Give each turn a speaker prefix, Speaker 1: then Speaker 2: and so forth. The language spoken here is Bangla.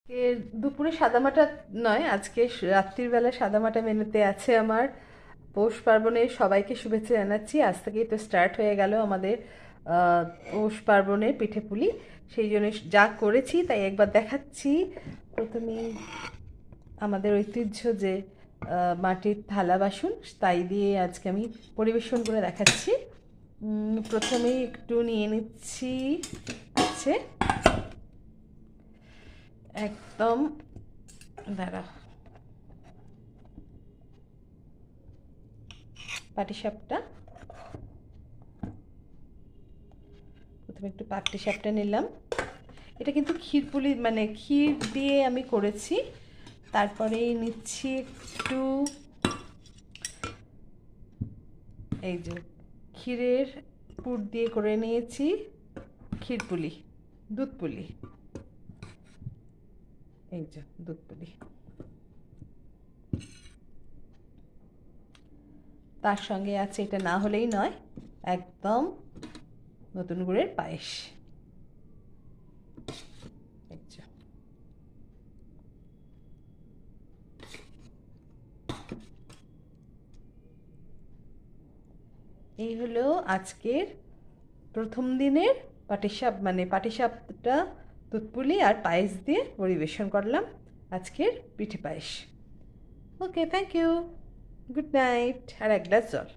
Speaker 1: এর দুপুরে সাদামাটা নয়, আজকে রাত্রির বেলা সাদামাটা মেনুতে আছে আমার। পৌষ পার্বণে সবাইকে শুভেচ্ছা জানাচ্ছি। আজ থেকেই তো স্টার্ট হয়ে গেল আমাদের পৌষ পার্বণের পিঠেপুলি। সেই জন্য যা করেছি তাই একবার দেখাচ্ছি। প্রথমেই আমাদের ঐতিহ্য যে মাটির থালা বাসন, তাই দিয়ে আজকে আমি পরিবেশন করে দেখাচ্ছি। প্রথমেই একটু নিয়ে নিচ্ছি, আছে একদম, দাঁড়া, পাটিসাপটা। প্রথমে একটু পাটিসাপটা নিলাম। এটা কিন্তু ক্ষীরপুলি মানে ক্ষীর দিয়ে আমি করেছি। তারপরে নিচ্ছি একটু এই যে ক্ষীরের পুর দিয়ে করে নিয়েছি ক্ষীরপুলি, দুধপুলি, এই যে দুধপুলি। তার সঙ্গে আছে, এটা না হলেই নয়, একদম নতুন গুড়ের পায়েস। এই হলো আজকের প্রথম দিনের পাটিসাপটা, দুধপুলি আর পায়েস দিয়ে পরিবেশন করলাম আজকের পিঠে পায়েস। ওকে, থ্যাংক ইউ, গুড নাইট। আর এক গ্লাস জল।